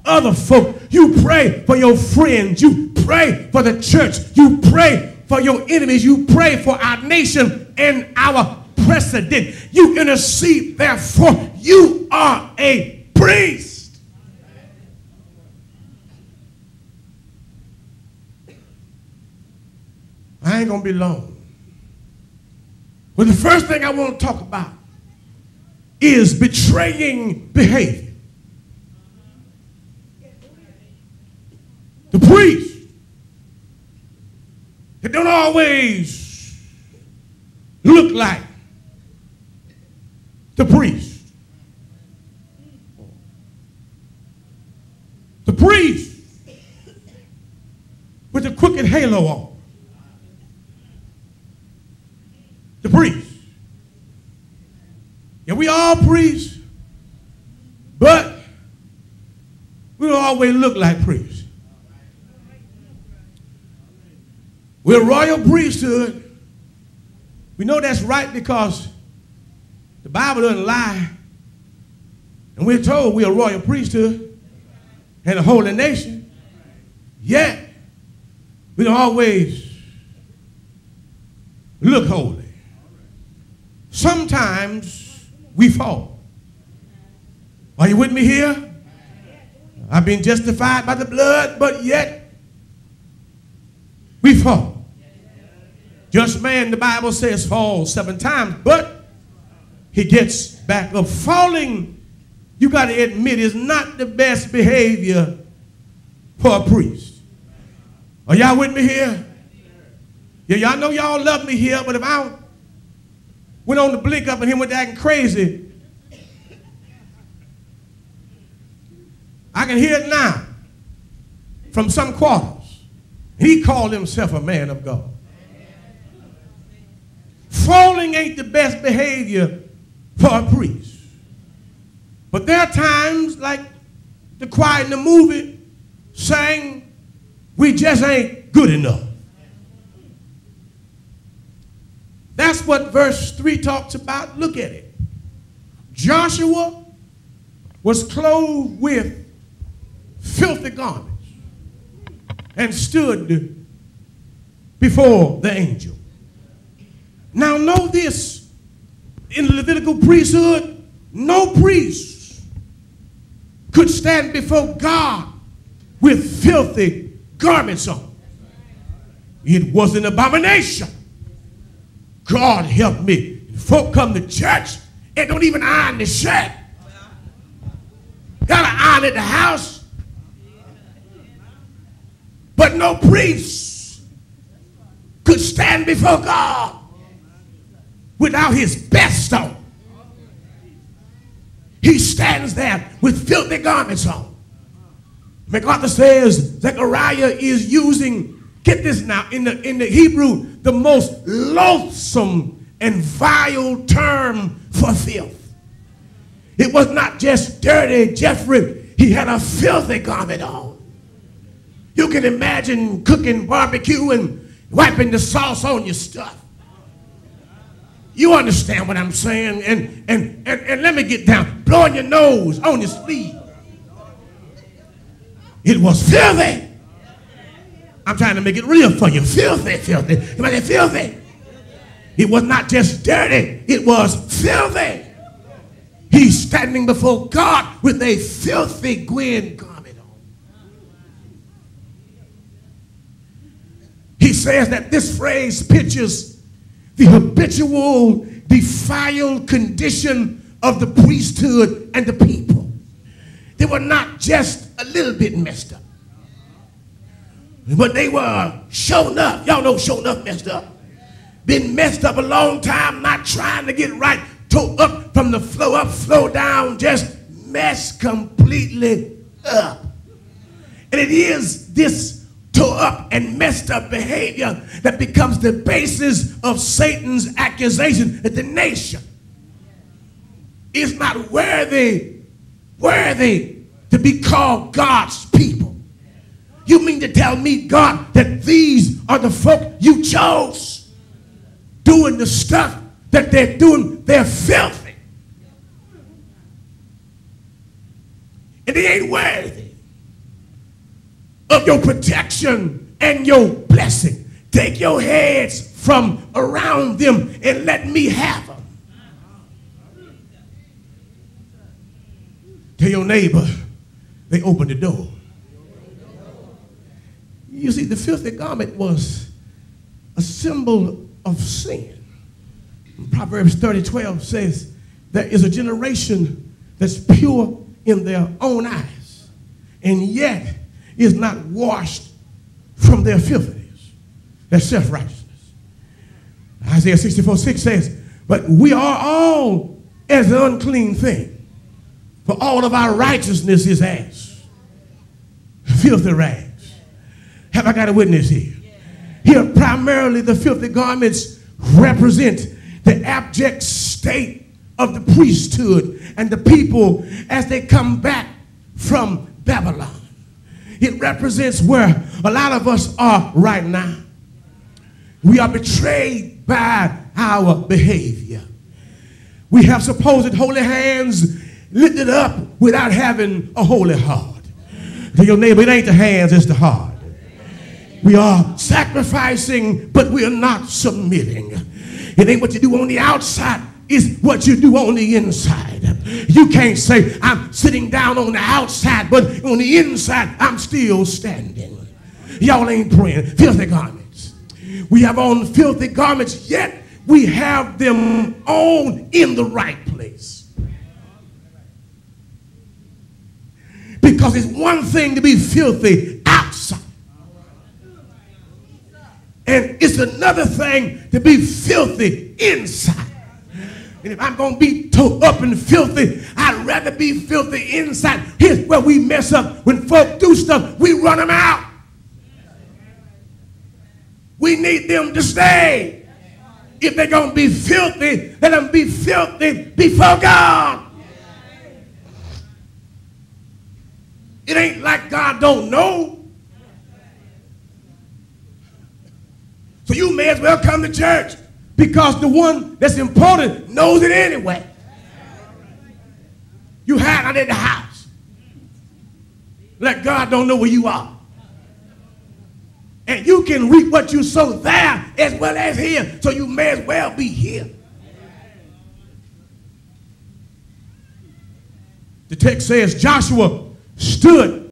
other folk. You pray for your friends. You pray for the church. You pray for your enemies. You pray for our nation and our president. You intercede. Therefore, you are a priest. I ain't going to be long. But the first thing I want to talk about is betraying behavior. The priest, they don't always look like the priest. The priest with the crooked halo on. The priest. Yeah, we all priests, but we don't always look like priests. We're a royal priesthood. We know that's right because the Bible doesn't lie. And we're told we're a royal priesthood and a holy nation. Yet, we don't always look holy. Sometimes we fall. Are you with me here? I've been justified by the blood, but yet we fall. Just man, the Bible says, falls 7 times, but he gets back up. Falling, you got to admit, is not the best behavior for a priest. Are y'all with me here? Yeah, y'all know y'all love me here, but if I went on the blink up and him went acting crazy, I can hear it now from some quarters. He called himself a man of God. Falling ain't the best behavior for a priest. But there are times, like the choir in the movie sang, we just ain't good enough. That's what verse 3 talks about. Look at it. Joshua was clothed with filthy garments and stood before the angel. Now know this, in the Levitical priesthood, no priest could stand before God with filthy garments on. It was an abomination. God help me. Folk come to church and don't even iron the shirt. Got to iron at the house. But no priest could stand before God without his best on. He stands there with filthy garments on. MacArthur says Zechariah is using, get this now, in the Hebrew, the most loathsome and vile term for filth. It was not just dirty Jeffrey, he had a filthy garment on. You can imagine cooking barbecue and wiping the sauce on your stuff. You understand what I'm saying? And let me get down. Blowing your nose on your sleeve. It was filthy. I'm trying to make it real for you. Filthy, filthy. Somebody filthy. It was not just dirty. It was filthy. He's standing before God with a filthy Gwen garment on. He says that this phrase pictures the habitual, defiled condition of the priesthood and the people. They were not just a little bit messed up, but they were shown up. Y'all know shown up messed up. Been messed up a long time, not trying to get right. Toe up from the flow up, flow down, just messed completely up. And it is this toe up and messed up behavior that becomes the basis of Satan's accusation that the nation is not worthy to be called God's people. You mean to tell me, God, that these are the folk you chose doing the stuff that they're doing? They're filthy. And they ain't worthy of your protection and your blessing. Take your heads from around them and let me have them. Tell your neighbor, they opened the door. You see, the filthy garment was a symbol of sin. Proverbs 30:12 says, there is a generation that's pure in their own eyes, and yet is not washed from their filthiness, their self-righteousness. Isaiah 64:6 says, but we are all as an unclean thing, for all of our righteousness is as filthy rags. Have I got a witness here? Here, primarily, the filthy garments represent the abject state of the priesthood and the people as they come back from Babylon. It represents where a lot of us are right now. We are betrayed by our behavior. We have supposed holy hands lifted up without having a holy heart. Tell your neighbor, it ain't the hands, it's the heart. We are sacrificing, but we are not submitting. It ain't what you do on the outside, it's what you do on the inside. You can't say, I'm sitting down on the outside, but on the inside, I'm still standing. Y'all ain't praying. Filthy garments. We have on filthy garments, yet we have them on in the right place. Because it's one thing to be filthy outside, and it's another thing to be filthy inside. And if I'm going to be tore up and filthy, I'd rather be filthy inside. Here's where we mess up. When folk do stuff, we run them out. We need them to stay. If they're going to be filthy, let them be filthy before God. It ain't like God don't know. So you may as well come to church, because the one that's important knows it anyway. You hide under the house. Let God don't know where you are. And you can reap what you sow there as well as here. So you may as well be here. The text says Joshua stood